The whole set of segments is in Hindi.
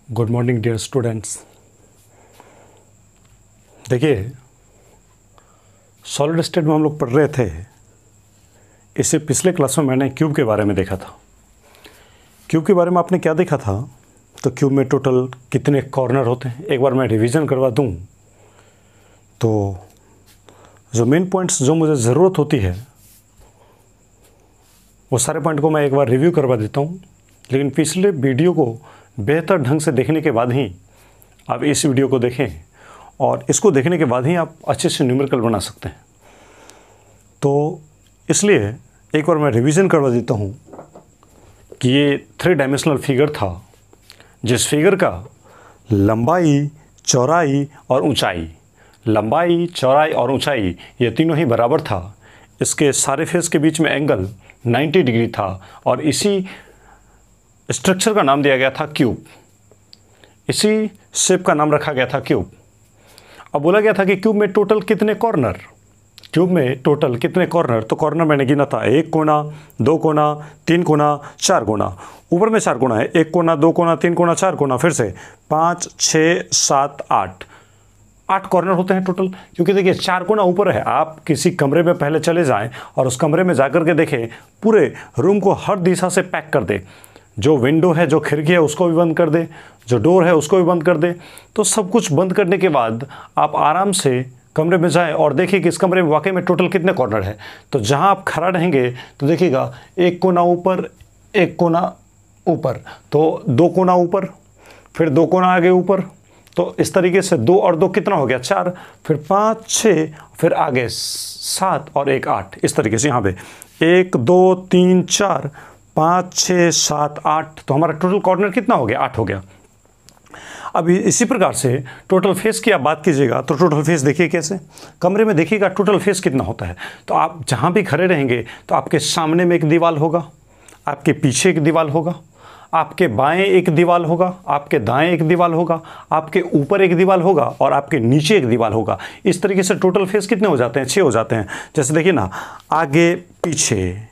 Good morning dear students. देखिए, सॉलिड स्टेट में हम लोग पढ़ रहे थे। इससे पिछले क्लास में मैंने क्यूब के बारे में देखा था। क्यूब के बारे में आपने क्या देखा था? तो क्यूब में टोटल कितने कॉर्नर होते हैं, एक बार मैं रिवीजन करवा दूं तो जो मेन पॉइंट्स जो मुझे ज़रूरत होती है वो सारे पॉइंट को मैं एक बार रिव्यू करवा देता हूं। लेकिन पिछले वीडियो को बेहतर ढंग से देखने के बाद ही आप इस वीडियो को देखें, और इसको देखने के बाद ही आप अच्छे से न्यूमेरिकल बना सकते हैं। तो इसलिए एक बार मैं रिवीजन करवा देता हूं कि ये 3 डायमेंशनल फिगर था, जिस फिगर का लंबाई, चौड़ाई और ऊंचाई, लंबाई, चौड़ाई और ऊंचाई ये तीनों ही बराबर था। इसके सारे फेस के बीच में एंगल 90 डिग्री था और इसी स्ट्रक्चर का नाम दिया गया था क्यूब। इसी शेप का नाम रखा गया था क्यूब। अब बोला गया था कि क्यूब में टोटल कितने कॉर्नर, क्यूब में टोटल कितने कॉर्नर। तो कॉर्नर मैंने गिना था 1 कोना, 2 कोना, 3 कोना, 4 कोना। ऊपर में 4 कोना है, 1 कोना, 2 कोना, 3 कोना, 4 कोना, फिर से 5, 6, 7, 8 कॉर्नर होते हैं टोटल। क्योंकि देखिए 4 कोना ऊपर है। आप किसी कमरे में पहले चले जाएं और उस कमरे में जाकर के देखें, पूरे रूम को हर दिशा से पैक कर दे। जो विंडो है, जो खिड़की है, उसको भी बंद कर दे, जो डोर है उसको भी बंद कर दे। तो सब कुछ बंद करने के बाद आप आराम से कमरे में जाएं और देखिए कि इस कमरे में वाकई में टोटल कितने कॉर्नर है। तो जहां आप खड़ा रहेंगे तो देखिएगा 1 कोना ऊपर, 1 कोना ऊपर, तो 2 कोना ऊपर, फिर 2 कोना आगे ऊपर। तो इस तरीके से 2 और 2 कितना हो गया? 4, फिर 5, 6, फिर आगे 7 और 1 8। इस तरीके से यहाँ पे 1 2 3 4 5 6 7 8। तो हमारा टोटल कॉर्नर कितना हो गया? 8 हो गया। अब इसी प्रकार से टोटल फेस की आप बात कीजिएगा तो टोटल फेस देखिए कैसे, कमरे में देखिएगा टोटल फेस कितना होता है। तो आप जहाँ भी खड़े रहेंगे तो आपके सामने में एक दीवार होगा, आपके पीछे एक दीवार होगा, आपके बाएं एक दीवार होगा, आपके दाएं एक दीवार होगा, आपके ऊपर एक दीवार होगा और आपके नीचे एक दीवार होगा। इस तरीके से टोटल फेस कितने हो जाते हैं? 6 हो जाते हैं। जैसे देखिए ना, आगे पीछे,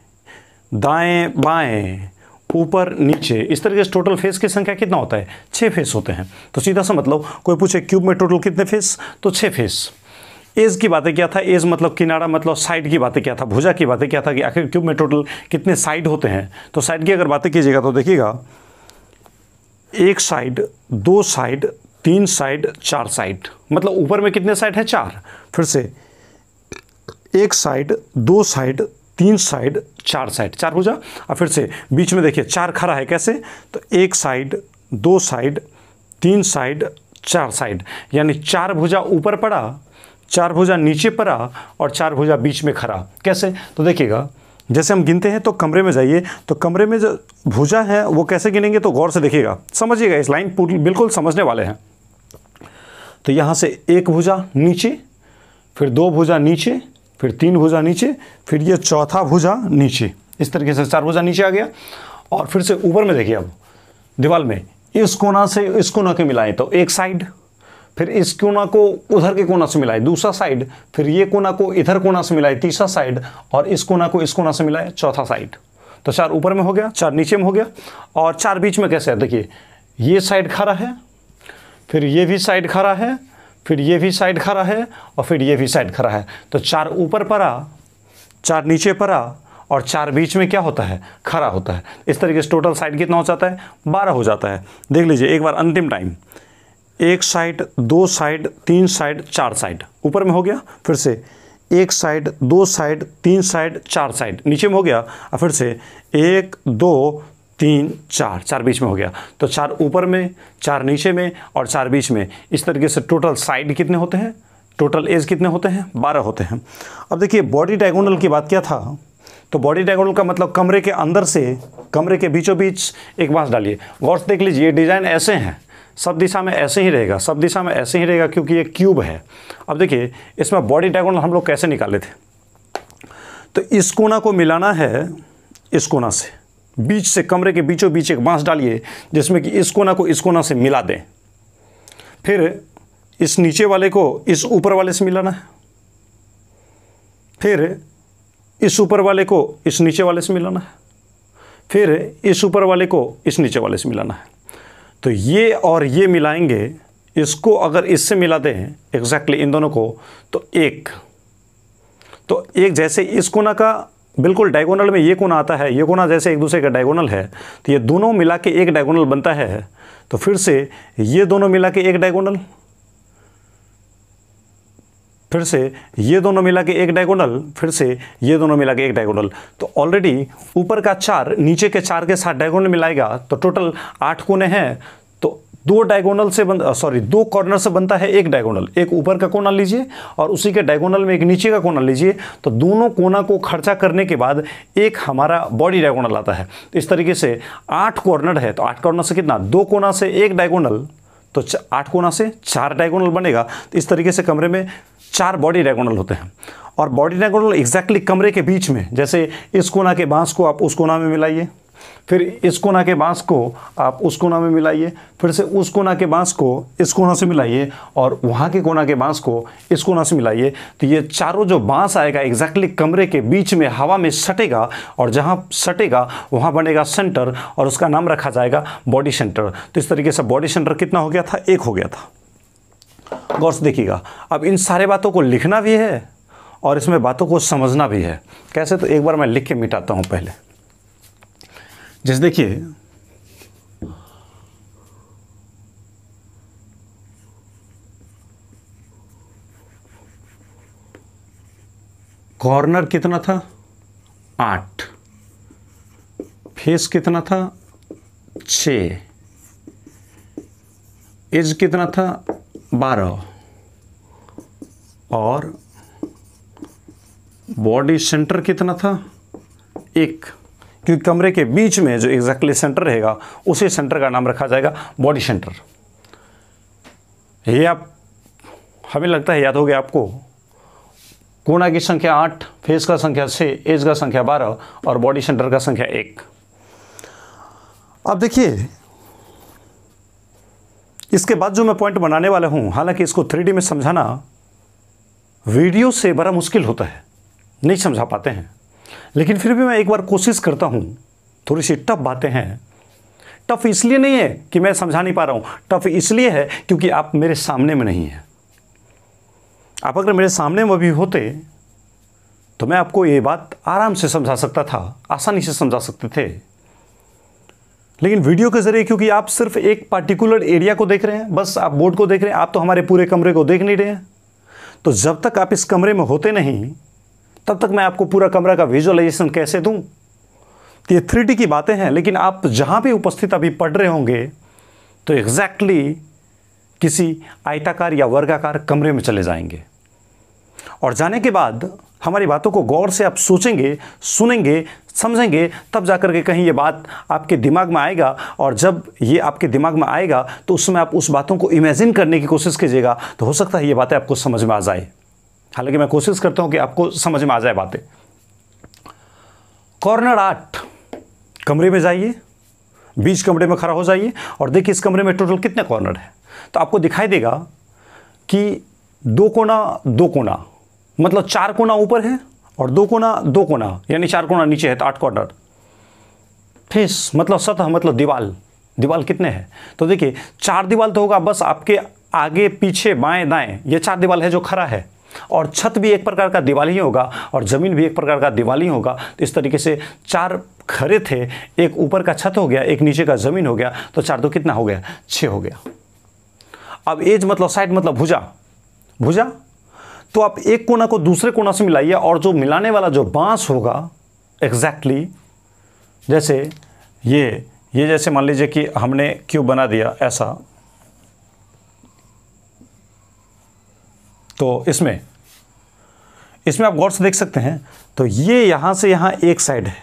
दाएं बाएं, ऊपर नीचे, इस तरीके से टोटल फेस की संख्या कितना होता है? 6 फेस होते हैं। तो सीधा सा मतलब, कोई पूछे क्यूब में टोटल कितने फेस, तो 6 फेस। एज की बातें क्या था? एज मतलब किनारा, मतलब साइड की बातें क्या था? भुजा की बातें क्या था कि आखिर क्यूब में टोटल कितने साइड होते हैं। तो साइड की अगर बातें कीजिएगा तो देखिएगा 1 साइड, 2 साइड, 3 साइड, 4 साइड। मतलब ऊपर में कितने साइड है? 4। फिर से 1 साइड, 2 साइड, 3 साइड, 4 साइड, 4 भुजा। और फिर से बीच में देखिए 4 खड़ा है। कैसे? तो 1 साइड, 2 साइड, 3 साइड, 4 साइड, यानी 4 भुजा ऊपर पड़ा, 4 भुजा नीचे पड़ा और 4 भुजा बीच में खड़ा। कैसे? तो देखिएगा, जैसे हम गिनते हैं तो कमरे में जाइए, तो कमरे में जो भुजा है वो कैसे गिनेंगे, तो गौर से देखिएगा, समझिएगा, इस लाइन पूरी बिल्कुल समझने वाले हैं। तो यहाँ से 1 भुजा नीचे, फिर 2 भुजा नीचे, फिर 3 भुजा नीचे, फिर ये चौथा भुजा नीचे। इस तरीके से 4 भुजा नीचे आ गया। और फिर से ऊपर में देखिए, अब दीवार में इस कोना से इस कोना के मिलाएं तो 1 साइड, फिर इस कोना को उधर के कोना से मिलाए दूसरा साइड, फिर ये कोना को इधर कोना से मिलाए तीसरा साइड, और इस कोना को इस कोना से मिलाए चौथा साइड। तो 4 ऊपर में हो गया, 4 नीचे में हो गया, और 4 बीच में कैसे है? देखिए, ये साइड खड़ा है, फिर ये भी साइड खड़ा है, फिर ये भी साइड खड़ा है, और फिर ये भी साइड खड़ा है। तो 4 ऊपर पड़ा, 4 नीचे पड़ा, और 4 बीच में क्या होता है? खड़ा होता है। इस तरीके से टोटल साइड कितना हो जाता है? 12 हो जाता है। देख लीजिए एक बार अंतिम time, 1 side, 2 side, 3 side, 4 side ऊपर में हो गया, फिर से 1 साइड, 2 साइड, 3 साइड, 4 साइड नीचे में हो गया, और फिर से 1 2 3 4, 4 बीच में हो गया। तो 4 ऊपर में, 4 नीचे में और 4 बीच में। इस तरीके से टोटल साइड कितने होते हैं? टोटल एज कितने होते हैं? 12 होते हैं। अब देखिए बॉडी डायगोनल की बात क्या था, तो बॉडी डायगोनल का मतलब कमरे के अंदर से, कमरे के बीचों बीच एक बांस डालिए। गौर से देख लीजिए, ये डिज़ाइन ऐसे हैं, सब दिशा में ऐसे ही रहेगा, सब दिशा में ऐसे ही रहेगा, क्योंकि ये क्यूब है। अब देखिए इसमें बॉडी डायगोनल हम लोग कैसे निकाले थे, तो इस कोना को मिलाना है इस कोना से, बीच से, कमरे के बीचों बीच एक बांस डालिए जिसमें कि इस कोना को इस कोना से मिला दें। फिर इस नीचे वाले को इस ऊपर वाले से मिलाना है, फिर इस ऊपर वाले को इस नीचे वाले से मिलाना है, फिर इस ऊपर वाले को इस नीचे वाले से मिलाना है। तो ये और ये मिलाएंगे, इसको अगर इससे मिलाते हैं एग्जैक्टली इन दोनों को, तो एक जैसे इस कोना का बिल्कुल डायगोनल में ये कोना आता है, ये कोना जैसे एक दूसरे का डायगोनल है, तो ये दोनों मिला के एक डायगोनल बनता है। तो फिर से ये दोनों मिला के एक डायगोनल, फिर से ये दोनों मिला के एक डायगोनल, फिर से ये दोनों मिला के एक डायगोनल। तो ऑलरेडी ऊपर का 4 नीचे के 4 के साथ डायगोनल मिलाएगा तो टोटल 8 कोने हैं। तो दो कॉर्नर से बनता है एक डायगोनल। एक ऊपर का कोना लीजिए और उसी के डायगोनल में एक नीचे का कोना लीजिए, तो दोनों कोना को खर्चा करने के बाद एक हमारा बॉडी डायगोनल आता है। तो इस तरीके से 8 कॉर्नर है, तो 8 कॉर्नर से कितना, 2 कोना से एक डायगोनल, तो 8 कोना से 4 डायगोनल बनेगा। तो इस तरीके से कमरे में 4 बॉडी डायगोनल होते हैं। और बॉडी डायगोनल एग्जैक्टली कमरे के बीच में, जैसे इस कोना के बांस को आप उस कोना में मिलाइए, फिर इस कोना के बांस को आप उस कोना में मिलाइए, फिर से उस कोना के बांस को इस कोना से मिलाइए और वहाँ के कोना के बांस को इस कोना से मिलाइए। तो ये चारों जो बांस आएगा एग्जैक्टली कमरे के बीच में हवा में सटेगा, और जहाँ सटेगा वहाँ बनेगा सेंटर, और उसका नाम रखा जाएगा बॉडी सेंटर। तो इस तरीके से बॉडी सेंटर कितना हो गया था, 1 हो गया था। गौर से देखिएगा। अब इन सारे बातों को लिखना भी है और इसमें बातों को समझना भी है। कैसे, तो एक बार मैं लिख के मिटाता हूँ पहले। जैसे देखिए, कॉर्नर कितना था, 8, फेस कितना था, 6, एज कितना था, 12, और बॉडी सेंटर कितना था, 1। क्योंकि कमरे के बीच में जो एग्जैक्टली सेंटर रहेगा उसी सेंटर का नाम रखा जाएगा बॉडी सेंटर। ये आप, हमें लगता है याद हो गया आपको। कोना की संख्या 8, फेस का संख्या 6, एज का संख्या 12 और बॉडी सेंटर का संख्या 1। अब देखिए, इसके बाद जो मैं पॉइंट बनाने वाला हूं, हालांकि इसको 3D में समझाना वीडियो से बड़ा मुश्किल होता है, नहीं समझा पाते हैं, लेकिन फिर भी मैं एक बार कोशिश करता हूं। थोड़ी सी टफ बातें हैं। टफ इसलिए नहीं है कि मैं समझा नहीं पा रहा हूं, टफ इसलिए है क्योंकि आप मेरे सामने में नहीं हैं। आप अगर मेरे सामने में भी होते तो मैं आपको ये बात आराम से समझा सकता था, आसानी से समझा सकते थे। लेकिन वीडियो के जरिए, क्योंकि आप सिर्फ एक पार्टिकुलर एरिया को देख रहे हैं, बस आप बोर्ड को देख रहे हैं, आप तो हमारे पूरे कमरे को देख नहीं रहे हैं। तो जब तक आप इस कमरे में होते नहीं, तब तक मैं आपको पूरा कमरा का विजुअलाइजेशन कैसे दूं? तो ये 3D की बातें हैं, लेकिन आप जहां भी उपस्थित अभी पढ़ रहे होंगे तो एग्जैक्टली किसी आयताकार या वर्गाकार कमरे में चले जाएंगे। और जाने के बाद हमारी बातों को गौर से आप सोचेंगे, सुनेंगे, समझेंगे, तब जाकर के कहीं ये बात आपके दिमाग में आएगा। और जब ये आपके दिमाग में आएगा तो उसमें आप उस बातों को इमेजिन करने की कोशिश कीजिएगा, तो हो सकता है ये बातें आपको समझ में आ जाए। हालांकि मैं कोशिश करता हूं कि आपको समझ में आ जाए बातें। कॉर्नर 8, कमरे में जाइए, बीच कमरे में खड़ा हो जाइए और देखिए इस कमरे में टोटल कितने कॉर्नर है। तो आपको दिखाई देगा कि 2 कोना मतलब 4 कोना ऊपर है और 2 कोना यानी 4 कोना नीचे है, तो 8 कॉर्नर। फेस मतलब सतह, मतलब दीवाल कितने हैं, तो देखिए 4 दीवाल तो होगा, बस आपके आगे पीछे बाएं दाएं ये 4 दीवाल है जो खड़ा है। और छत भी एक प्रकार का दीवाल ही होगा और ज़मीन भी एक प्रकार का दीवाल ही होगा। तो इस तरीके से 4 खड़े थे, एक ऊपर का छत हो गया, एक नीचे का ज़मीन हो गया, तो 4 तो कितना हो गया, 6 हो गया। अब एज मतलब साइड मतलब भुजा, तो आप एक कोना को दूसरे कोना से मिलाइए और जो मिलाने वाला जो बांस होगा एग्जैक्टली जैसे ये जैसे मान लीजिए कि हमने क्यूब बना दिया ऐसा, तो इसमें आप गौर से देख सकते हैं। तो ये यहां से यहां एक साइड है,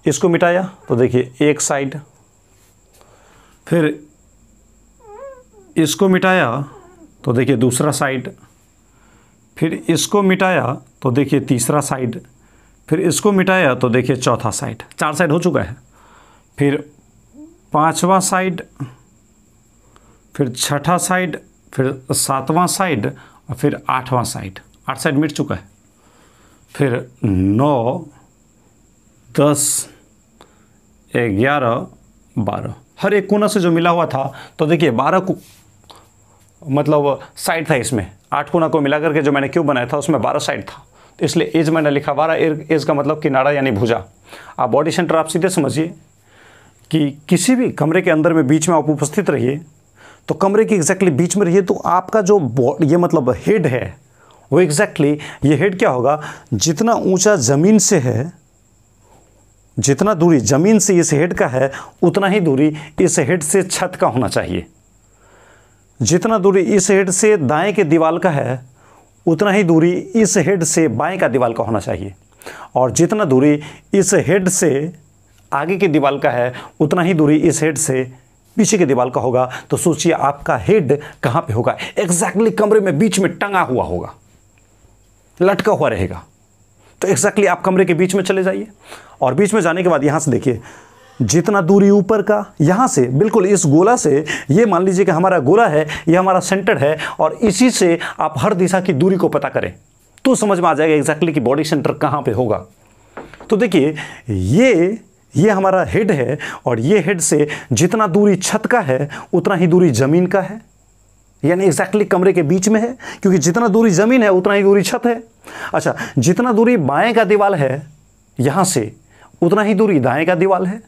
इसको मिटाया तो देखिए एक साइड, फिर इसको मिटाया तो देखिए दूसरा साइड, फिर इसको मिटाया तो देखिए तीसरा साइड, फिर इसको मिटाया तो देखिए चौथा साइड। 4 साइड हो चुका है। फिर 5वां साइड, फिर 6ठा साइड, फिर 7वां साइड और फिर 8वां साइड। 8 साइड मिट चुका है। फिर 9, 10, 11, 12 हर एक कोना से जो मिला हुआ था, तो देखिए 12 को मतलब साइड था इसमें, 8 कोना को मिला करके जो मैंने क्यूब बनाया था उसमें 12 साइड था, तो इसलिए एज मैंने लिखा 12। एज का मतलब किनारा यानी भुजा। आप बॉडी सेंटर आप सीधे समझिए कि किसी भी कमरे के अंदर में बीच में आप उपस्थित रहिए, तो कमरे के एग्जैक्टली बीच में रहिए, तो आपका जो ये मतलब हेड है वो एग्जैक्टली ये हेड क्या होगा, जितना ऊंचा ज़मीन से है, जितना दूरी ज़मीन से इस हेड का है उतना ही दूरी इस हेड से छत का होना चाहिए। जितना दूरी इस हेड से दाएं के दीवार का है उतना ही दूरी इस हेड से बाएं का दीवार का होना चाहिए, और जितना दूरी इस हेड से आगे की दीवार का है उतना ही दूरी इस हेड से पीछे की दीवार का होगा। तो सोचिए आपका हेड कहाँ पे होगा, एग्जैक्टली कमरे में बीच में टंगा हुआ होगा, लटका हुआ रहेगा। तो एग्जैक्टली आप कमरे के बीच में चले जाइए, और बीच में जाने के बाद यहाँ से देखिए जितना दूरी ऊपर का, यहाँ से बिल्कुल इस गोला से, ये मान लीजिए कि हमारा गोला है, ये हमारा सेंटर है, और इसी से आप हर दिशा की दूरी को पता करें तो समझ में आ जाएगा एग्जैक्टली कि बॉडी सेंटर कहाँ पे होगा। तो देखिए ये हमारा हेड है, और ये हेड से जितना दूरी छत का है उतना ही दूरी ज़मीन का है, यानी एग्जैक्टली कमरे के बीच में है, क्योंकि जितना दूरी ज़मीन है उतना ही दूरी छत है। अच्छा, जितना दूरी बाएं का दीवार है यहाँ से उतना ही दूरी दाएं का दीवार है,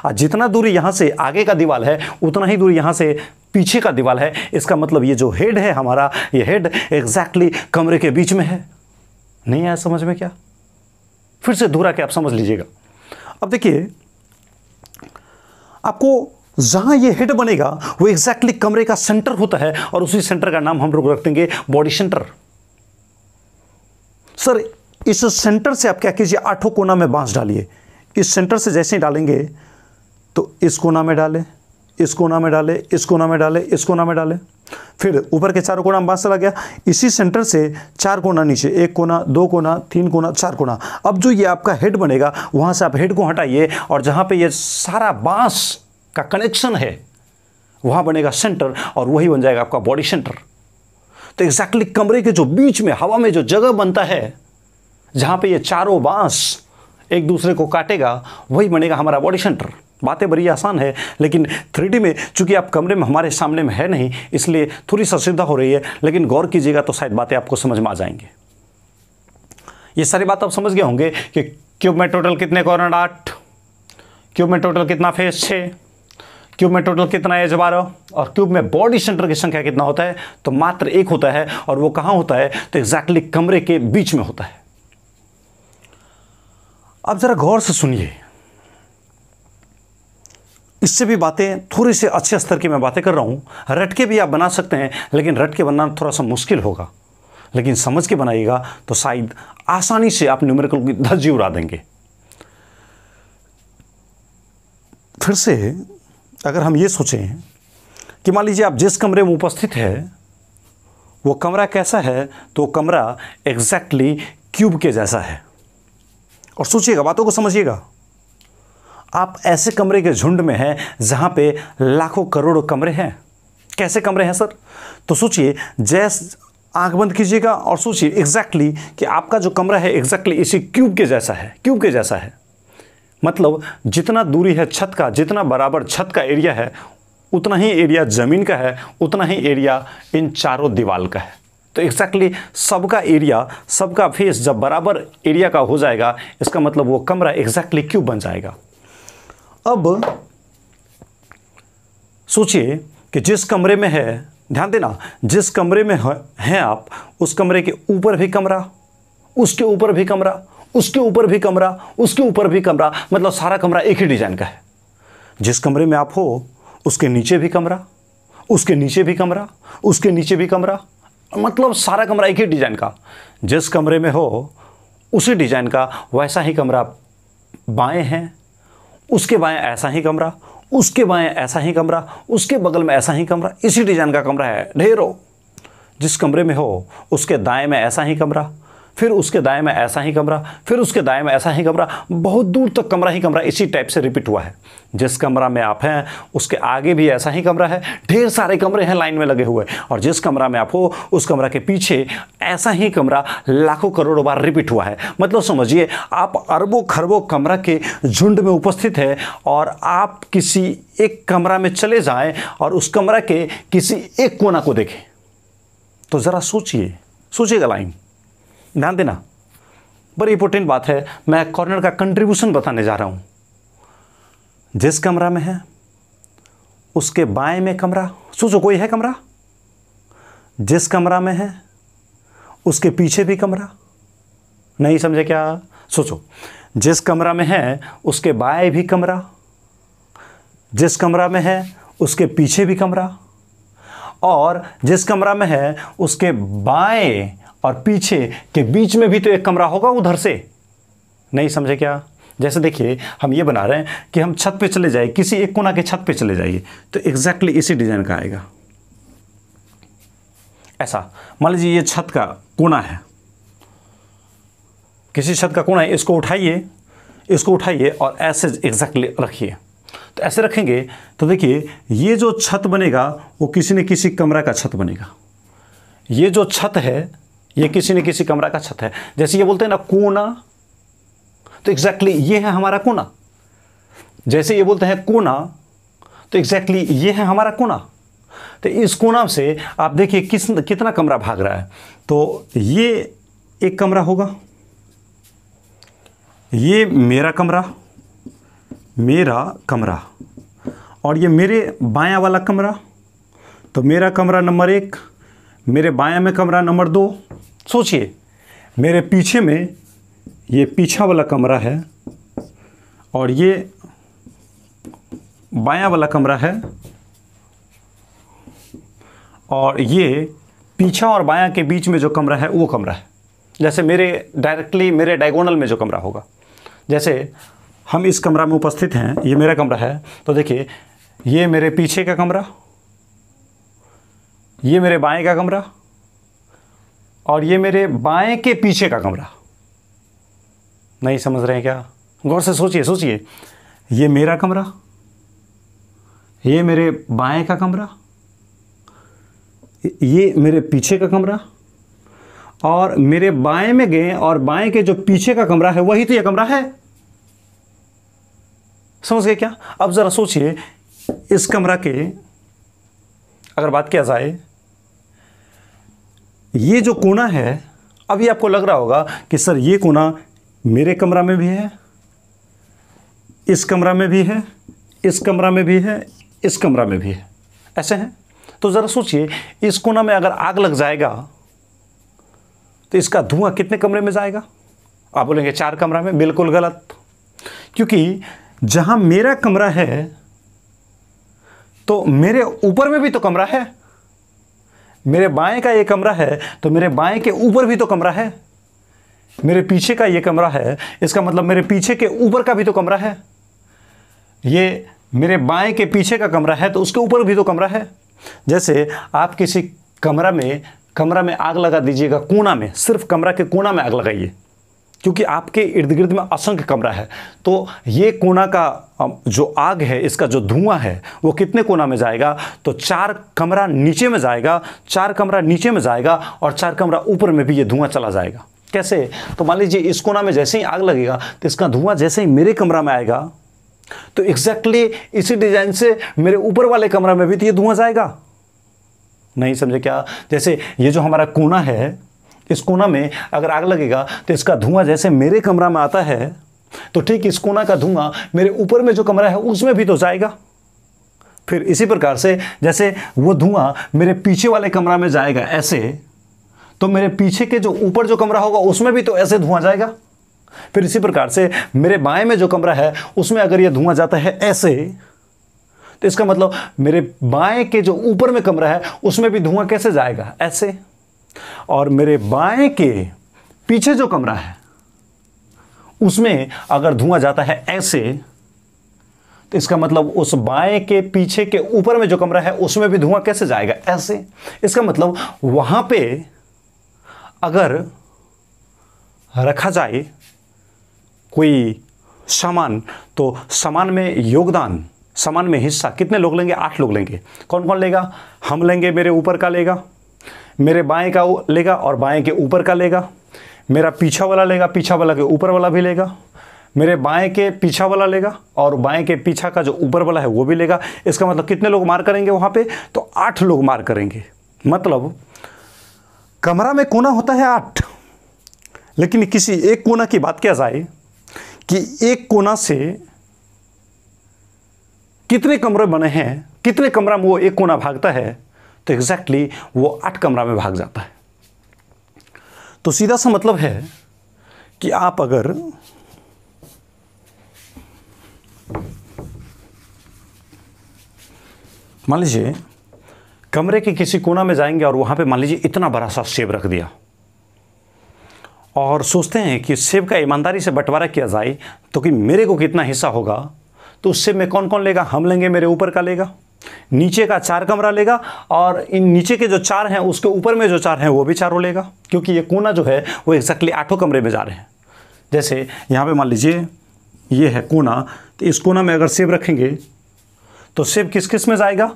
और जितना दूरी यहाँ से आगे का दीवार है उतना ही दूरी यहाँ से पीछे का दीवार है। इसका मतलब ये जो हेड है हमारा, ये हेड एग्जैक्टली कमरे के बीच में है। नहीं आया समझ में क्या? फिर से दोहरा के आप समझ लीजिएगा। अब देखिए आपको जहां ये हेड बनेगा वो एग्जैक्टली कमरे का सेंटर होता है, और उसी सेंटर का नाम हम लोग रख देंगे बॉडी सेंटर। सर इस सेंटर से आप क्या कीजिए, 8 कोना में बांस डालिए। इस सेंटर से जैसे ही डालेंगे तो इस कोना में डालें, इस कोना में डालें, इस कोना में डालें, इस कोना में डालें, फिर ऊपर के 4 कोना में बांस चला गया। इसी सेंटर से 4 कोना नीचे, 1 कोना, 2 कोना, 3 कोना, 4 कोना। अब जो ये आपका हेड बनेगा वहाँ से आप हेड को हटाइए, और जहाँ पे ये सारा बांस का कनेक्शन है वहाँ बनेगा सेंटर, और वही बन जाएगा आपका बॉडी सेंटर। तो एग्जैक्टली कमरे के जो बीच में हवा में जो जगह बनता है जहाँ पे ये चारों बांस एक दूसरे को काटेगा वही बनेगा हमारा बॉडी सेंटर। बातें बड़ी आसान है, लेकिन 3D में चूंकि आप कमरे में हमारे सामने में है नहीं, इसलिए थोड़ी सी असुविधा हो रही है, लेकिन गौर कीजिएगा तो शायद बातें आपको समझ में आ जाएंगे। ये सारी बात आप समझ गए होंगे कि क्यूब में टोटल कितने कॉर्नर 8, क्यूब में टोटल कितना फेस 6, क्यूब में टोटल कितना एज 12, और क्यूब में बॉडी सेंटर की संख्या कितना होता है, तो मात्र 1 होता है। और वो कहाँ होता है, तो एग्जैक्टली कमरे के बीच में होता है। अब जरा गौर से सुनिए, इससे भी बातें थोड़ी सी अच्छे स्तर की मैं बातें कर रहा हूं। रट के भी आप बना सकते हैं, लेकिन रट के बनाना थोड़ा सा मुश्किल होगा, लेकिन समझ के बनाइएगा तो शायद आसानी से आप न्यूमेरिकल की धज्जी उड़ा देंगे। फिर से अगर हम ये सोचें कि मान लीजिए आप जिस कमरे में उपस्थित है वो कमरा कैसा है, तो कमरा एग्जैक्टली क्यूब के जैसा है। और सोचिएगा, बातों को समझिएगा। आप ऐसे कमरे के झुंड में हैं जहां पे लाखों करोड़ों कमरे हैं। कैसे कमरे हैं सर? तो सोचिए, जैसे आंख बंद कीजिएगा और सोचिए एग्जैक्टली कि आपका जो कमरा है एग्जैक्टली इसी क्यूब के जैसा है। क्यूब के जैसा है मतलब जितना दूरी है छत का, जितना बराबर छत का एरिया है उतना ही एरिया ज़मीन का है, उतना ही एरिया इन चारों दीवार का है। तो एग्जैक्टली सबका एरिया, सबका फेस जब बराबर एरिया का हो जाएगा, इसका मतलब वो कमरा एग्जैक्टली क्यूब बन जाएगा। अब सोचिए कि जिस कमरे में है, ध्यान देना, जिस कमरे में हैं आप, उस कमरे के ऊपर भी कमरा, उसके ऊपर भी कमरा, उसके ऊपर भी कमरा, उसके ऊपर भी कमरा, मतलब सारा कमरा एक ही डिजाइन का है। जिस कमरे में आप हो उसके नीचे भी कमरा, उसके नीचे भी कमरा, उसके नीचे भी कमरा, मतलब सारा कमरा एक ही डिजाइन का। जिस कमरे में हो उसी डिजाइन का वैसा ही कमरा बाएं है, उसके बाएं ऐसा ही कमरा, उसके बाएं ऐसा ही कमरा, उसके बगल में ऐसा ही कमरा, इसी डिजाइन का कमरा है ढेरों। जिस कमरे में हो उसके दाएं में ऐसा ही कमरा, फिर उसके दाएं में ऐसा ही कमरा, फिर उसके दाएं में ऐसा ही कमरा, बहुत दूर तक कमरा ही कमरा इसी टाइप से रिपीट हुआ है। जिस कमरा में आप हैं उसके आगे भी ऐसा ही कमरा है, ढेर सारे कमरे हैं लाइन में लगे हुए, और जिस कमरा में आप हो उस कमरा के पीछे ऐसा ही कमरा लाखों करोड़ों बार रिपीट हुआ है। मतलब समझिए आप अरबों खरबों कमरा के झुंड में उपस्थित है, और आप किसी एक कमरा में चले जाएं और उस कमरा के किसी एक कोना को देखें, तो ज़रा सोचिएगा लाइन, ध्यान देना, बड़ी इंपॉर्टेंट बात है। मैं कॉर्नर का कंट्रीब्यूशन बताने जा रहा हूं। जिस कमरा में है उसके बाएं में कमरा, सोचो कोई है कमरा, जिस कमरा में है उसके पीछे भी कमरा, नहीं समझे क्या? सोचो, जिस कमरा में है उसके बाएं भी कमरा, जिस कमरा में है उसके पीछे भी कमरा, और जिस कमरा में है उसके बाएं और पीछे के बीच में भी तो एक कमरा होगा उधर से, नहीं समझे क्या? जैसे देखिए हम ये बना रहे हैं कि हम छत पे चले जाए, किसी एक कोना के छत पे चले जाइए तो एग्जैक्टली इसी डिजाइन का आएगा। ऐसा मान लीजिए ये छत का कोना है, किसी छत का कोना है, इसको उठाइए और ऐसे एग्जैक्टली रखिए। तो ऐसे रखेंगे तो देखिए ये जो छत बनेगा वो किसी न किसी कमरा का छत बनेगा। ये जो छत है ये किसी न किसी कमरा का छत है। जैसे ये बोलते हैं ना कोना, तो एग्जैक्टली ये है हमारा कोना। जैसे ये बोलते हैं कोना, तो एग्जैक्टली ये है हमारा कोना। तो इस कोना से आप देखिए कितना कमरा भाग रहा है। तो ये एक कमरा होगा, ये मेरा कमरा, और ये मेरे बायां वाला कमरा। तो मेरा कमरा नंबर 1, मेरे बायां में कमरा नंबर 2। सोचिए मेरे पीछे में ये पीछा वाला कमरा है, और ये बायां वाला कमरा है, और ये पीछा और बायां के बीच में जो कमरा है वो कमरा है। जैसे मेरे डायगोनल में जो कमरा होगा, जैसे हम इस कमरा में उपस्थित हैं, ये मेरा कमरा है, तो देखिए ये मेरे पीछे का कमरा, ये मेरे बाएं का कमरा, और ये मेरे बाएं के पीछे का कमरा। नहीं समझ रहे हैं क्या? गौर से सोचिए, ये मेरा कमरा, ये मेरे बाएं का कमरा, ये मेरे पीछे का कमरा, और मेरे बाएं में गए और बाएं के जो पीछे का कमरा है वही तो ये कमरा है। समझ गए क्या? अब जरा सोचिए इस कमरा के अगर बात किया जाए, ये जो कोना है, अभी आपको लग रहा होगा कि सर ये कोना मेरे कमरा में भी है, इस कमरा में भी है, इस कमरा में भी है, इस कमरा में भी है, ऐसे हैं। तो ज़रा सोचिए इस कोना में अगर आग लग जाएगा तो इसका धुआं कितने कमरे में जाएगा? आप बोलेंगे 4 कमरा में। बिल्कुल गलत, क्योंकि जहां मेरा कमरा है तो मेरे ऊपर में भी तो कमरा है। मेरे बाएं का ये कमरा है तो मेरे बाएं के ऊपर भी तो कमरा है। मेरे पीछे का ये कमरा है, इसका मतलब मेरे पीछे के ऊपर का भी तो कमरा है। ये मेरे बाएं के पीछे का कमरा है तो उसके ऊपर भी तो कमरा है। जैसे आप किसी कमरा में आग लगा दीजिएगा, कोना में, सिर्फ कमरा के कोना में आग लगाइए, क्योंकि आपके इर्द गिर्द में असंख्य कमरा है। तो ये कोना का जो आग है, इसका जो धुआं है वो कितने कोना में जाएगा? तो 4 कमरा नीचे में जाएगा, 4 कमरा नीचे में जाएगा, और 4 कमरा ऊपर में भी ये धुआं चला जाएगा। कैसे? तो मान लीजिए इस कोना में जैसे ही आग लगेगा तो इसका धुआं जैसे ही मेरे कमरा में आएगा तो एग्जैक्टली इसी डिजाइन से मेरे ऊपर वाले कमरा में भी तो ये धुआं जाएगा। नहीं समझे क्या? जैसे ये जो हमारा कोना है, इस कोना में अगर आग लगेगा तो इसका धुआं जैसे मेरे कमरा में आता है तो ठीक इस कोना का धुआं मेरे ऊपर में जो कमरा है उसमें भी तो जाएगा। फिर इसी प्रकार से जैसे वो धुआं मेरे पीछे वाले कमरा में जाएगा ऐसे, तो मेरे पीछे के जो ऊपर जो कमरा होगा उसमें भी तो ऐसे धुआं जाएगा। फिर इसी प्रकार से मेरे बाएं में जो कमरा है उसमें अगर ये धुआं जाता है ऐसे, तो इसका मतलब मेरे बाएं के जो ऊपर में कमरा है उसमें भी धुआं कैसे जाएगा? ऐसे। और मेरे बाएं के पीछे जो कमरा है उसमें अगर धुआं जाता है ऐसे, तो इसका मतलब उस बाएं के पीछे के ऊपर में जो कमरा है उसमें भी धुआं कैसे जाएगा? ऐसे। इसका मतलब वहां पे अगर रखा जाए कोई सामान, तो सामान में योगदान, सामान में हिस्सा कितने लोग लेंगे? 8 लोग लेंगे। कौन कौन लेगा? हम लेंगे, मेरे ऊपर का लेगा, मेरे बाएं का लेगा और बाएं के ऊपर का लेगा, मेरा पीछा वाला लेगा, पीछा वाला के ऊपर वाला भी लेगा, मेरे बाएं के पीछा वाला लेगा और बाएं के पीछा का जो ऊपर वाला है वो भी लेगा। इसका मतलब कितने लोग मार करेंगे वहाँ पे? तो 8 लोग मार करेंगे। मतलब कमरा में कोना होता है 8, लेकिन किसी एक कोना की बात किया जाए कि एक कोना से कितने कमरे बने हैं, कितने कमरा में वो एक कोना भागता है, तो एग्जैक्टली वो 8 कमरा में भाग जाता है। तो सीधा सा मतलब है कि आप अगर मान लीजिए कमरे के किसी कोना में जाएंगे और वहां पे मान लीजिए इतना बड़ा सा सेब रख दिया और सोचते हैं कि सेब का ईमानदारी से बंटवारा किया जाए तो कि मेरे को कितना हिस्सा होगा, तो उस सेब में कौन कौन लेगा? हम लेंगे, मेरे ऊपर का लेगा, नीचे का 4 कमरा लेगा और इन नीचे के जो 4 हैं उसके ऊपर में जो 4 हैं वो भी चारों लेगा, क्योंकि ये कोना जो है वो एग्जैक्टली 8 कमरे में जा रहे हैं। जैसे यहाँ पे मान लीजिए ये है कोना, तो इस कोना में अगर सेब रखेंगे तो सेब किस किस में जाएगा?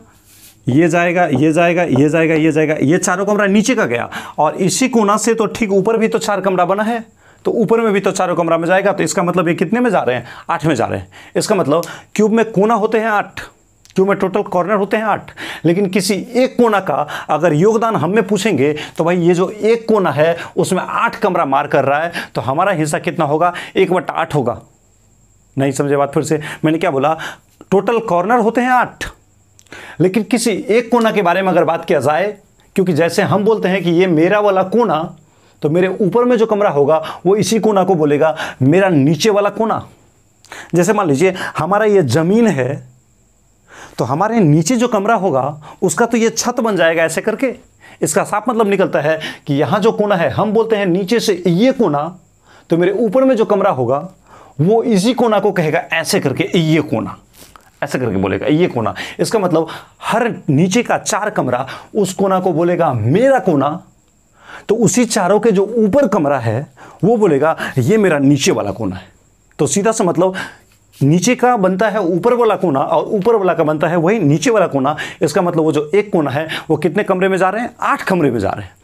ये जाएगा, ये जाएगा, ये जाएगा, ये जाएगा, ये चारों कमरा नीचे का गया और इसी कोना से तो ठीक ऊपर भी तो 4 कमरा बना है, तो ऊपर में भी तो चारों कमरा में जाएगा। तो इसका मतलब ये कितने में जा रहे हैं? 8 में जा रहे हैं। इसका मतलब क्यूब में कोना होते हैं 8, क्यूब में टोटल कॉर्नर होते हैं 8, लेकिन किसी एक कोना का अगर योगदान हम में पूछेंगे तो भाई ये जो एक कोना है उसमें 8 कमरा मार कर रहा है, तो हमारा हिस्सा कितना होगा? 1/8 होगा। नहीं समझे बात? फिर से मैंने क्या बोला? टोटल कॉर्नर होते हैं 8, लेकिन किसी एक कोना के बारे में अगर बात किया जाए, क्योंकि जैसे हम बोलते हैं कि ये मेरा वाला कोना, तो मेरे ऊपर में जो कमरा होगा वो इसी कोना को बोलेगा मेरा नीचे वाला कोना। जैसे मान लीजिए हमारा ये जमीन है, तो हमारे नीचे जो कमरा होगा उसका तो ये छत बन जाएगा ऐसे करके। इसका साफ मतलब निकलता है कि यहाँ जो कोना है, हम बोलते हैं नीचे से ये कोना, तो मेरे ऊपर में जो कमरा होगा वो इसी कोना को कहेगा ऐसे करके ये कोना, ऐसे करके बोलेगा ये कोना। इसका मतलब हर नीचे का 4 कमरा उस कोना को बोलेगा मेरा कोना, तो उसी चारों के जो ऊपर कमरा है वो बोलेगा ये मेरा नीचे वाला कोना है। तो सीधा सा मतलब नीचे का बनता है ऊपर वाला कोना और ऊपर वाला का बनता है वही नीचे वाला कोना। इसका मतलब वो जो एक कोना है वो कितने कमरे में जा रहे हैं? 8 कमरे में जा रहे हैं।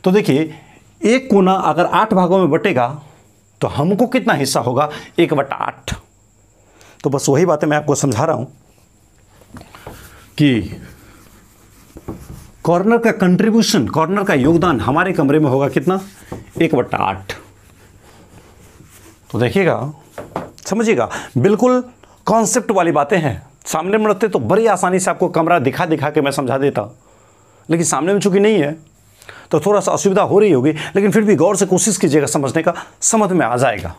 तो देखिए एक कोना अगर 8 भागों में बटेगा तो हमको कितना हिस्सा होगा? 1/8। तो बस वही बातें मैं आपको समझा रहा हूं कि कॉर्नर का कंट्रीब्यूशन, कॉर्नर का योगदान हमारे कमरे में होगा कितना? 1/8। तो देखिएगा, समझिएगा, बिल्कुल कॉन्सेप्ट वाली बातें हैं। सामने में रखते तो बड़ी आसानी से आपको कमरा दिखा दिखा के मैं समझा देता, लेकिन सामने में चूंकि नहीं है तो थोड़ा सा असुविधा हो रही होगी, लेकिन फिर भी गौर से कोशिश कीजिएगा समझने का, समझ में आ जाएगा।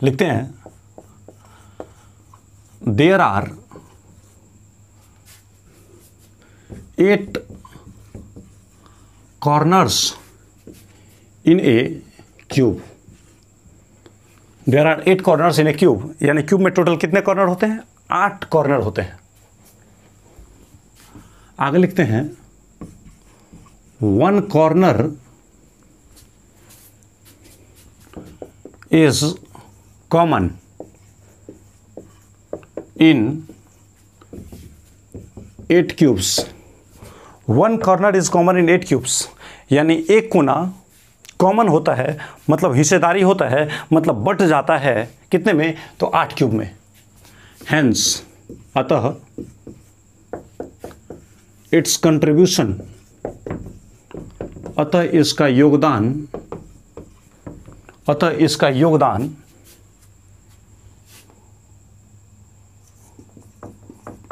लिखते हैं there are 8 corners in a cube. There are 8 corners in a cube, यानी क्यूब में टोटल कितने कॉर्नर होते हैं? 8 कॉर्नर होते हैं। आगे लिखते हैं 1 corner is common in 8 cubes. 1 corner is common in 8 cubes, यानी एक कोना कॉमन होता है, मतलब हिस्सेदारी होता है, मतलब बट जाता है कितने में? तो 8 क्यूब में। हेंस, अतः इट्स कंट्रीब्यूशन, अतः इसका योगदान, अतः इसका योगदान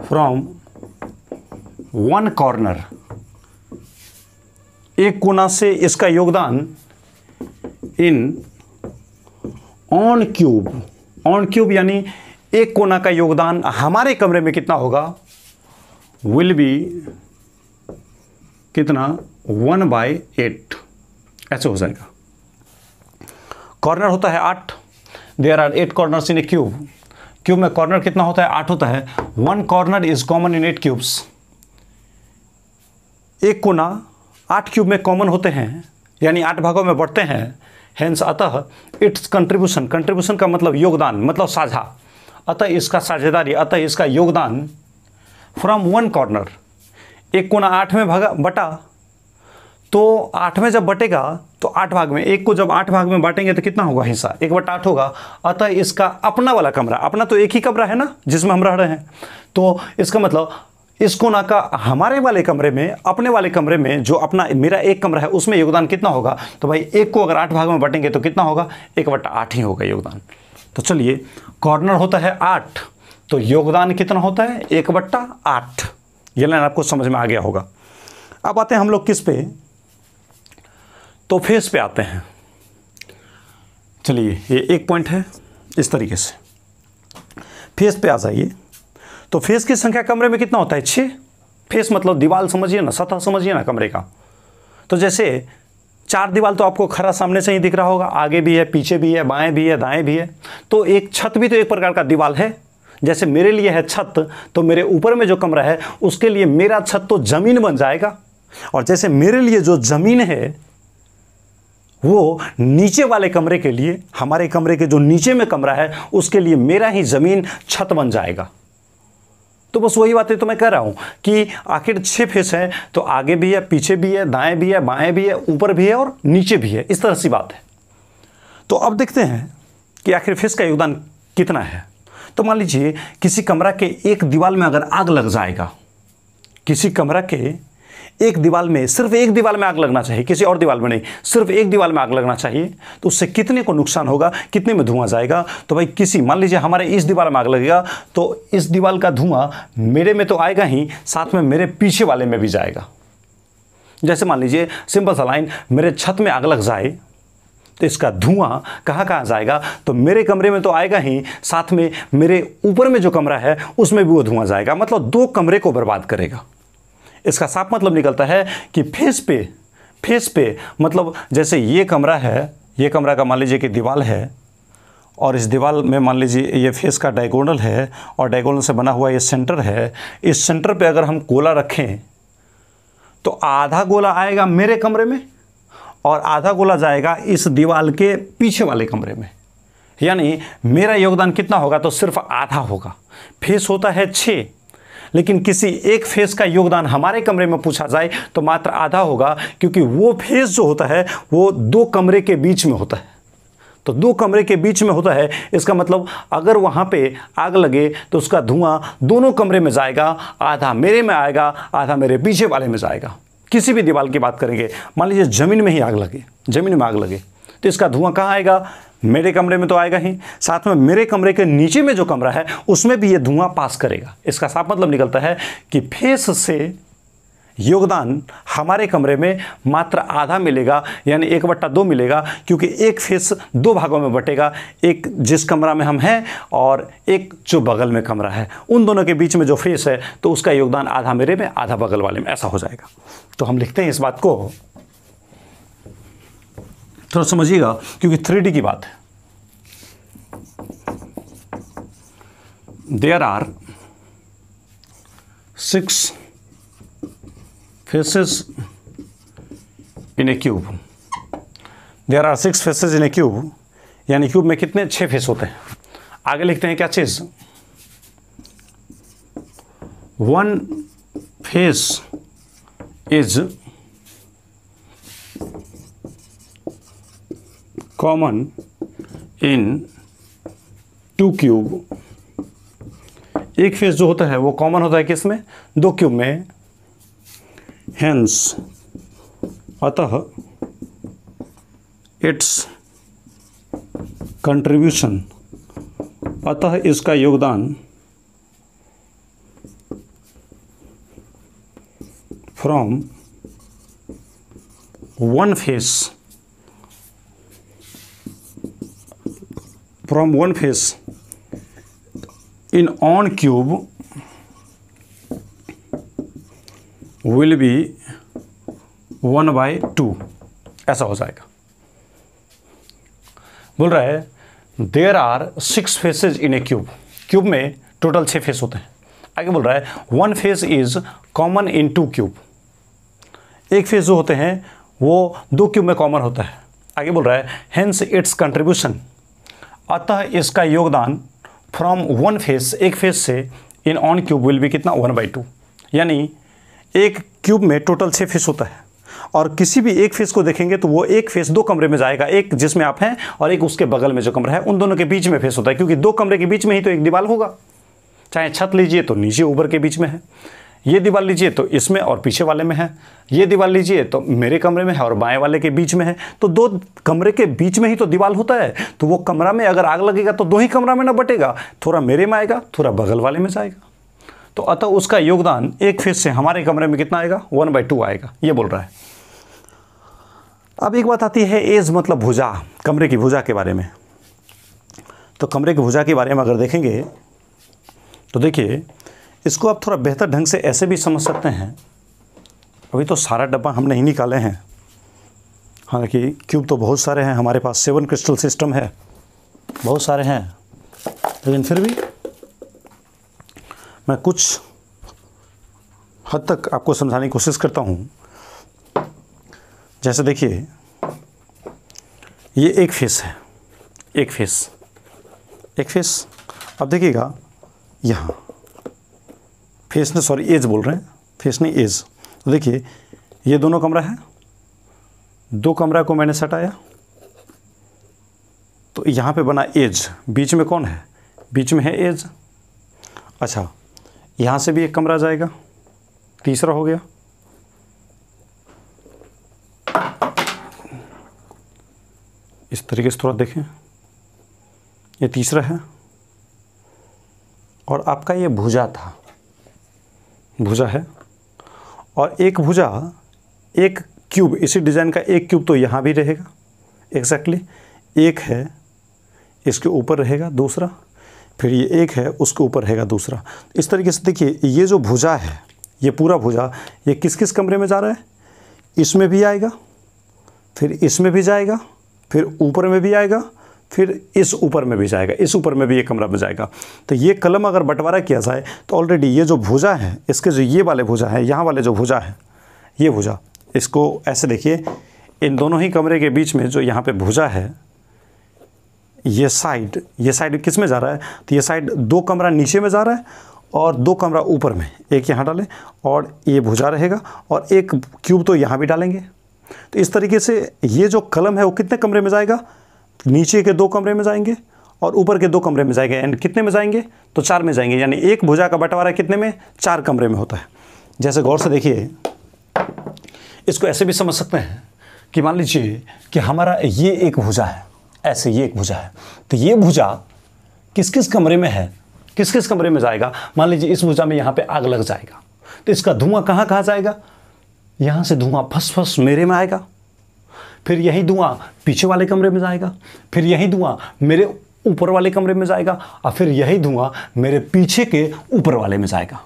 फ्रॉम 1 कॉर्नर, एक कोना से इसका योगदान इन ऑन क्यूब, ऑन क्यूब यानी एक कोना का योगदान हमारे कमरे में कितना होगा? विल बी कितना? 1/8 ऐसे हो जाएगा। कॉर्नर होता है 8, there are 8 corners in a cube. Cube में कॉर्नर कितना होता है? 8 होता है। 1 corner is common in 8 cubes, एक कोना 8 क्यूब में कॉमन होते हैं, यानी 8 भागों में बढ़ते हैं। हेंस अतः इट्स कंट्रीब्यूशन, कंट्रीब्यूशन का मतलब योगदान, मतलब साझा, अतः इसका साझेदारी, अतः इसका योगदान फ्रॉम वन कॉर्नर, एक कोना 8 में बटा, तो 8 में जब बटेगा तो 8 भाग में, एक को जब 8 भाग में बांटेंगे तो कितना होगा हिस्सा, 1/8 होगा। अतः इसका अपना वाला कमरा, अपना तो एक ही कमरा है ना जिसमें हम रह रहे हैं, तो इसका मतलब इस कोना का हमारे वाले कमरे में, अपने वाले कमरे में जो अपना मेरा एक कमरा है उसमें योगदान कितना होगा, तो भाई एक को अगर 8 भाग में बांटेंगे तो कितना होगा, 1/8 ही होगा योगदान। तो चलिए, कॉर्नर होता है 8, तो योगदान कितना होता है, 1/8। ये लाइन आपको समझ में आ गया होगा। अब आते हैं हम लोग किस पे, तो फेस पे आते हैं। चलिए, ये एक पॉइंट है, इस तरीके से फेस पे आ जाइए। तो फेस की संख्या कमरे में कितना होता है, 6। फेस मतलब दीवार समझिए ना, सतह समझिए ना कमरे का। तो जैसे 4 दीवार तो आपको खरा सामने से ही दिख रहा होगा, आगे भी है, पीछे भी है, बाएं भी है, दाएं भी है। तो एक छत भी तो एक प्रकार का दीवार है। जैसे मेरे लिए है छत, तो मेरे ऊपर में जो कमरा है उसके लिए मेरा छत तो जमीन बन जाएगा, और जैसे मेरे लिए जो जमीन है वो नीचे वाले कमरे के लिए, हमारे कमरे के जो नीचे में कमरा है उसके लिए मेरा ही जमीन छत बन जाएगा। तो बस वही बातें तो मैं कह रहा हूं कि आखिर 6 फेस हैं, तो आगे भी है, पीछे भी है, दाएं भी है, बाएं भी है, ऊपर भी है और नीचे भी है, इस तरह सी बात है। तो अब देखते हैं कि आखिर फेस का योगदान कितना है। तो मान लीजिए किसी कमरा के एक दीवार में अगर आग लग जाएगा, किसी कमरा के एक दीवार में, सिर्फ एक दीवार में आग लगना चाहिए, किसी और दीवार में नहीं, सिर्फ एक दीवार में आग लगना चाहिए, तो उससे कितने को नुकसान होगा, कितने में धुआं जाएगा। तो भाई किसी, मान लीजिए हमारे इस दीवार में आग लगेगा, तो इस दीवार का धुआं मेरे में तो आएगा ही, साथ में मेरे पीछे वाले में भी जाएगा। जैसे मान लीजिए सिंपल सा लाइन, मेरे छत में आग लग जाए तो इसका धुआं कहाँ कहाँ जाएगा, तो मेरे कमरे में तो आएगा ही, साथ में मेरे ऊपर में जो कमरा है उसमें भी वो धुआं जाएगा, मतलब 2 कमरे को बर्बाद करेगा। इसका साफ मतलब निकलता है कि फेस पे मतलब जैसे ये कमरा है, ये कमरा का मान लीजिए कि दीवार है, और इस दीवार में मान लीजिए ये फेस का डायगोनल है, और डायगोनल से बना हुआ ये सेंटर है। इस सेंटर पे अगर हम गोला रखें तो आधा गोला आएगा मेरे कमरे में और आधा गोला जाएगा इस दीवार के पीछे वाले कमरे में। यानी मेरा योगदान कितना होगा, तो सिर्फ आधा होगा। फेस होता है 6, लेकिन किसी एक फेस का योगदान हमारे कमरे में पूछा जाए तो मात्र आधा होगा, क्योंकि वो फेस जो होता है वो 2 कमरे के बीच में होता है। तो 2 कमरे के बीच में होता है, इसका मतलब अगर वहाँ पे आग लगे तो उसका धुआं दोनों कमरे में जाएगा, आधा मेरे में आएगा, आधा मेरे पीछे वाले में जाएगा। किसी भी दीवार की बात करेंगे, मान लीजिए ज़मीन में ही आग लगे, ज़मीन में आग लगे, तो इसका धुआं कहाँ आएगा, मेरे कमरे में तो आएगा ही, साथ में मेरे कमरे के नीचे में जो कमरा है उसमें भी ये धुआं पास करेगा। इसका साफ मतलब निकलता है कि फेस से योगदान हमारे कमरे में मात्र आधा मिलेगा, यानी 1/2 मिलेगा, क्योंकि एक फेस 2 भागों में बटेगा, एक जिस कमरा में हम हैं और एक जो बगल में कमरा है, उन दोनों के बीच में जो फेस है तो उसका योगदान आधा मेरे में, आधा बगल वाले में, ऐसा हो जाएगा। तो हम लिखते हैं इस बात को, थोड़ा समझिएगा क्योंकि 3D की बात है। There are 6 faces in a cube. There are 6 faces in a cube, यानी क्यूब में कितने 6 फेस होते हैं। आगे लिखते हैं क्या चीज, 1 face is common in 2 cube। एक फेस जो होता है वो कॉमन होता है किसमें, 2 क्यूब में। Hence, अतः इट्स कंट्रीब्यूशन, अतः इसका योगदान from one face in on cube will be 1/2, ऐसा हो जाएगा। बोल रहा है there are 6 faces in a cube, cube में टोटल 6 फेस होते हैं। आगे बोल रहा है 1 face is common in 2 cube, एक फेस जो होते हैं वो 2 क्यूब में कॉमन होता है। आगे बोल रहा है हेंस इट्स कंट्रीब्यूशन, अतः इसका योगदान फ्रॉम वन फेस, एक फेस से, इन ऑन क्यूब विल भी कितना 1/2। यानी एक क्यूब में टोटल 6 फेस होता है और किसी भी एक फेस को देखेंगे तो वो एक फेस 2 कमरे में जाएगा, एक जिसमें आप हैं और एक उसके बगल में जो कमरा है, उन दोनों के बीच में फेस होता है, क्योंकि 2 कमरे के बीच में ही तो एक दीवार होगा। चाहे छत लीजिए तो नीचे ऊपर के बीच में है, ये दीवार लीजिए तो इसमें और पीछे वाले में है, ये दीवार लीजिए तो मेरे कमरे में है और बाएं वाले के बीच में है, तो 2 कमरे के बीच में ही तो दीवार होता है। तो वो कमरा में अगर आग लगेगा तो 2 ही कमरा में ना बटेगा, थोड़ा मेरे में आएगा, थोड़ा बगल वाले में जाएगा। तो अतः उसका योगदान एक फेस से हमारे कमरे में कितना आएगा, 1/2 आएगा, ये बोल रहा है। अब एक बात आती है एज मतलब भुजा, कमरे की भुजा के बारे में। तो कमरे की भुजा के बारे में अगर देखेंगे तो देखिए, इसको आप थोड़ा बेहतर ढंग से ऐसे भी समझ सकते हैं। अभी तो सारा डब्बा हम नहीं निकाले हैं, हालांकि क्यूब तो बहुत सारे हैं हमारे पास, 7 क्रिस्टल सिस्टम है, बहुत सारे हैं, लेकिन फिर भी मैं कुछ हद तक आपको समझाने की कोशिश करता हूँ। जैसे देखिए, ये एक फेस है, एक फेस। अब देखिएगा यहाँ फेस ने, सॉरी एज बोल रहे हैं, फेस नहीं एज। तो देखिए ये दोनों कमरा है, 2 कमरा को मैंने सटाया तो यहाँ पे बना एज, बीच में कौन है, बीच में है एज। अच्छा, यहाँ से भी एक कमरा जाएगा, तीसरा हो गया। इस तरीके से थोड़ा देखें, ये तीसरा है और आपका ये भुजा था, भुजा है। और एक भुजा, एक क्यूब, इसी डिज़ाइन का एक क्यूब तो यहाँ भी रहेगा, एग्जैक्टली एक है, इसके ऊपर रहेगा दूसरा, फिर ये एक है उसके ऊपर रहेगा दूसरा। इस तरीके से देखिए, ये जो भुजा है, ये पूरा भुजा, ये किस किस कमरे में जा रहा है, इसमें भी आएगा, फिर इसमें भी जाएगा, फिर ऊपर में भी आएगा, फिर इस ऊपर में भी जाएगा, इस ऊपर में भी एक कमरा में जाएगा। तो ये कलम अगर बंटवारा किया जाए तो ऑलरेडी ये जो भुजा है, इसके जो ये वाले भुजा है, यहाँ वाले जो भुजा है, ये भुजा, इसको ऐसे देखिए, इन दोनों ही कमरे के बीच में जो यहाँ पे भुजा है, ये साइड किस में जा रहा है, तो ये साइड 2 कमरा नीचे में जा रहा है और 2 कमरा ऊपर में, एक यहाँ डालें और ये भुजा रहेगा और एक क्यूब तो यहाँ भी डालेंगे। तो इस तरीके से ये जो कलम है वो कितने कमरे में जाएगा, नीचे के 2 कमरे में जाएंगे और ऊपर के 2 कमरे में जाएंगे, एंड कितने में जाएंगे, तो 4 में जाएंगे। यानी एक भुजा का बंटवारा कितने में, 4 कमरे में होता है। जैसे गौर से देखिए, इसको ऐसे भी समझ सकते हैं कि मान लीजिए कि हमारा ये एक भुजा है, ऐसे ये एक भुजा है, तो ये भुजा किस किस कमरे में है, किस किस कमरे में जाएगा। मान लीजिए इस भुजा में यहाँ पे आग लग जाएगा तो इसका धुआं कहाँ कहाँ जाएगा, यहाँ से धुआं फस मेरे में आएगा, फिर यही धुआं पीछे वाले कमरे में जाएगा, फिर यही धुआं मेरे ऊपर वाले कमरे में जाएगा और फिर यही धुआं मेरे पीछे के ऊपर वाले में जाएगा।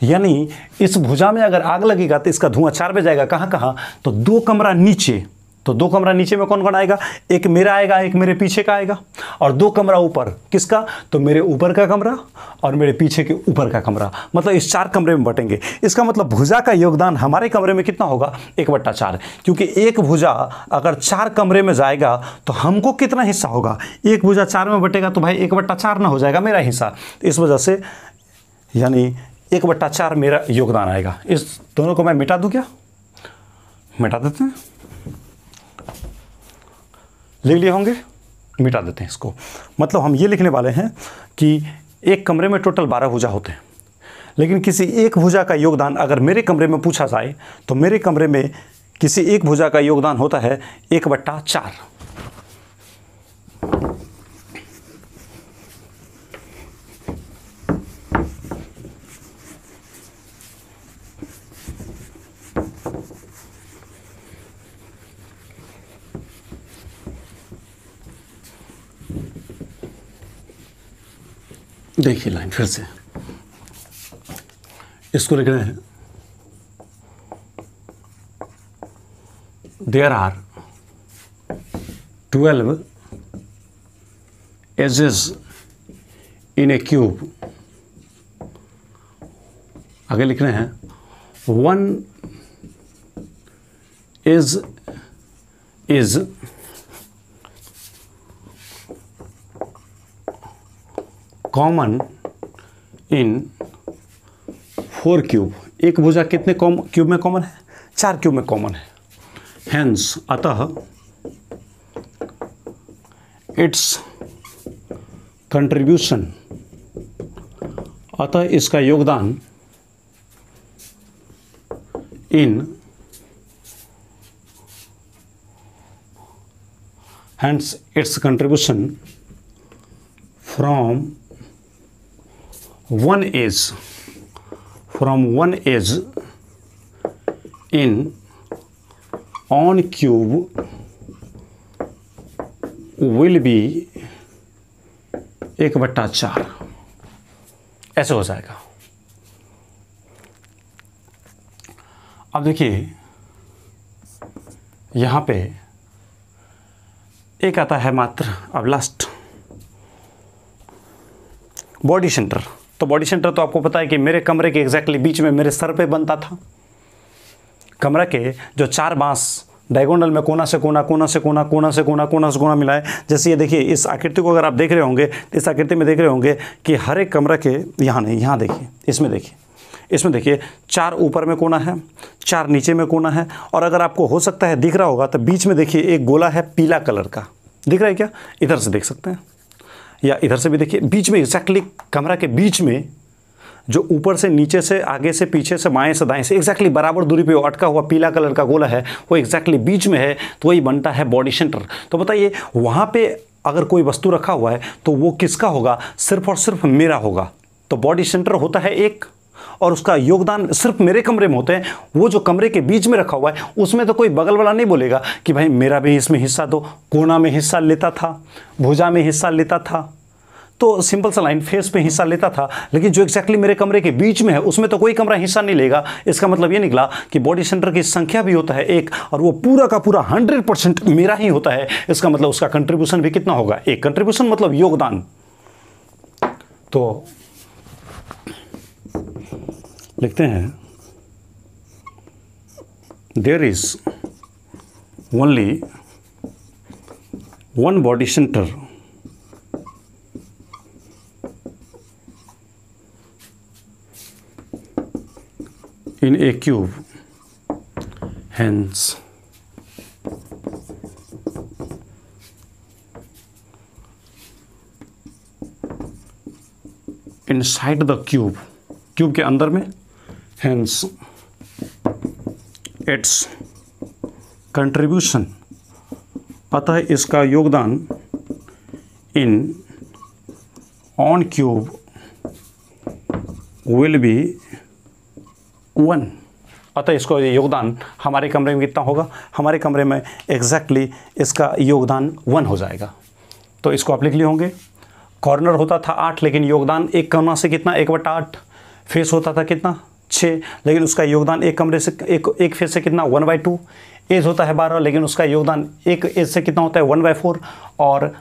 यानी इस भुजा में अगर आग लगेगा तो इसका धुआं 4 में जाएगा, कहाँ कहाँ, तो 2 कमरा नीचे, तो 2 कमरा नीचे में कौन कौन आएगा, एक मेरा आएगा, एक मेरे पीछे का आएगा, और 2 कमरा ऊपर, किसका, तो मेरे ऊपर का कमरा और मेरे पीछे के ऊपर का कमरा, मतलब इस 4 कमरे में बटेंगे। इसका मतलब भुजा का योगदान हमारे कमरे में कितना होगा, 1/4, क्योंकि एक भुजा अगर 4 कमरे में जाएगा तो हमको कितना हिस्सा होगा, एक भुजा 4 में बटेगा तो भाई 1/4 ना हो जाएगा मेरा हिस्सा। इस वजह से यानी 1/4 मेरा योगदान आएगा। इस दोनों को मैं मिटा दूं क्या, मिटा देते हैं, लिख लिए होंगे, मिटा देते हैं इसको। मतलब हम ये लिखने वाले हैं कि एक कमरे में टोटल 12 भुजा होते हैं, लेकिन किसी एक भुजा का योगदान अगर मेरे कमरे में पूछा जाए तो मेरे कमरे में किसी एक भुजा का योगदान होता है 1/4। देखिए लाइन फिर से, इसको लिख रहे हैं, there are 12 edges in a cube. आगे लिख रहे हैं 1 edge is common in 4 cube. एक भुजा कितने क्यूब में कॉमन है? 4 क्यूब में कॉमन है। हेंस अतः इट्स कंट्रीब्यूशन, अतः इसका योगदान इन hence its contribution from one edge in on cube will be 1/4। ऐसे हो जाएगा। अब देखिए यहाँ पे एक आता है मात्र, अब लास्ट बॉडी सेंटर। तो बॉडी सेंटर तो आपको पता है कि मेरे कमरे के एग्जैक्टली बीच में मेरे सर पे बनता था। कमरा के जो 4 बांस डायगोनल में कोना से कोना, कोना से कोना, कोना से कोना, कोना से कोना मिलाए, जैसे ये देखिए इस आकृति को अगर आप देख रहे होंगे, इस आकृति में देख रहे होंगे कि हर एक कमरा के यहाँ नहीं, यहाँ देखिए, इसमें देखिए 4 ऊपर में कोना है, 4 नीचे में कोना है, और अगर आपको हो सकता है दिख रहा होगा तो बीच में देखिए एक गोला है पीला कलर का, दिख रहा है क्या? इधर से देख सकते हैं या इधर से भी देखिए, बीच में एग्जैक्टली कमरा के बीच में जो ऊपर से नीचे से आगे से पीछे से बाएं से दाएं से एग्जैक्टली बराबर दूरी पे अटका हुआ पीला कलर का गोला है, वो एग्जैक्टली बीच में है, तो वही बनता है बॉडी सेंटर। तो बताइए वहाँ पे अगर कोई वस्तु रखा हुआ है तो वो किसका होगा? सिर्फ और सिर्फ मेरा होगा। तो बॉडी सेंटर होता है एक, और उसका योगदान सिर्फ मेरे कमरे में होते हैं। वो जो कमरे के बीच में रखा हुआ है उसमें तो कोई बगल वाला नहीं बोलेगा कि भाई मेरा भी इसमें हिस्सा दो। कोना में हिस्सा लेता था, भुजा में हिस्सा लेता था, तो सिंपल सा लाइन फेस पे हिस्सा लेता था, लेकिन जो एग्जैक्टली मेरे कमरे के बीच में है उसमें तो कोई कमरा हिस्सा नहीं लेगा। इसका मतलब ये निकला कि बॉडी सेंटर की संख्या भी होता है एक, और वो पूरा का पूरा 100% मेरा ही होता है। इसका मतलब उसका कंट्रीब्यूशन भी कितना होगा? एक। कंट्रीब्यूशन मतलब योगदान। तो लिखते हैं there is only one body centre in a cube, hence inside the cube के अंदर में, hence its contribution, अतः इसका योगदान in on cube will be 1। अतः इसको योगदान हमारे कमरे में कितना होगा? हमारे कमरे में एग्जैक्टली इसका योगदान 1 हो जाएगा। तो इसको आप लिख लिए होंगे। कॉर्नर होता था 8, लेकिन योगदान एक कोना से कितना? 1/8। फेस होता था कितना? 6, लेकिन उसका योगदान एक कमरे से एक फेस से कितना? 1/2। एज होता है 12, लेकिन उसका योगदान एक एज से कितना होता है? 1/4। और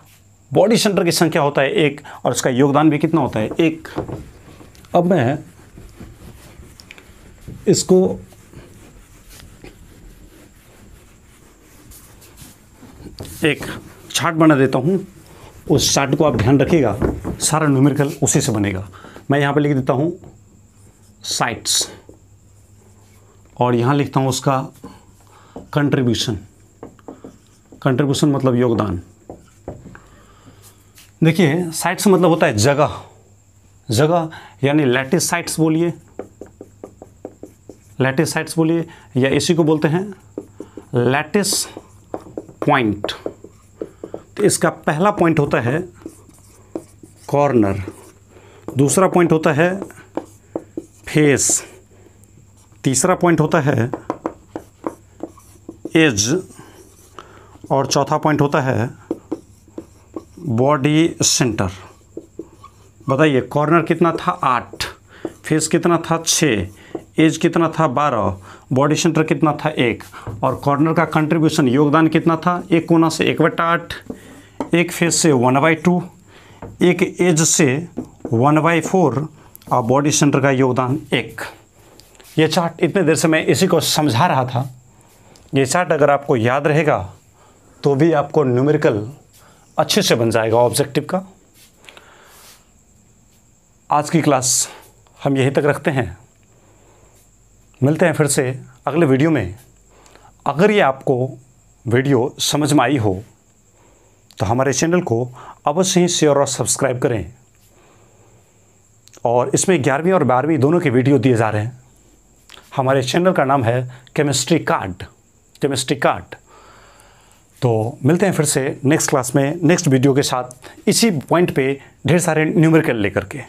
बॉडी सेंटर की संख्या होता है 1, और उसका योगदान भी कितना होता है? 1। अब मैं इसको एक चार्ट बना देता हूँ। उस चार्ट को आप ध्यान रखिएगा, सारा न्यूमेरिकल उसी से बनेगा। मैं यहाँ पे लिख देता हूँ साइट्स, और यहाँ लिखता हूँ उसका कंट्रीब्यूशन। कंट्रीब्यूशन मतलब योगदान। देखिए साइट्स मतलब होता है जगह, जगह यानी लैटिस साइट्स बोलिए, लैटिस साइट्स बोलिए, या इसी को बोलते हैं लैटिस पॉइंट। तो इसका पहला पॉइंट होता है कॉर्नर, दूसरा पॉइंट होता है फेस, तीसरा पॉइंट होता है एज, और चौथा पॉइंट होता है बॉडी सेंटर। बताइए कॉर्नर कितना था? 8, फेस कितना था? 6, एज कितना था? 12, बॉडी सेंटर कितना था? 1, और कॉर्नर का कंट्रीब्यूशन योगदान कितना था? एक कोना से 1/8, एक फेस से 1/2, एक एज से 1/4, और बॉडी सेंटर का योगदान 1। ये चार्ट इतने देर से मैं इसी को समझा रहा था। ये चार्ट अगर आपको याद रहेगा तो भी आपको न्यूमेरिकल अच्छे से बन जाएगा ऑब्जेक्टिव का। आज की क्लास हम यहीं तक रखते हैं, मिलते हैं फिर से अगले वीडियो में। अगर ये आपको वीडियो समझ में आई हो तो हमारे चैनल को अवश्य ही शेयर और सब्सक्राइब करें। और इसमें 11वीं और 12वीं दोनों के वीडियो दिए जा रहे हैं। हमारे चैनल का नाम है केमिस्ट्री कार्ड। तो मिलते हैं फिर से नेक्स्ट क्लास में नेक्स्ट वीडियो के साथ, इसी पॉइंट पे ढेर सारे न्यूमेरिकल लेकर के।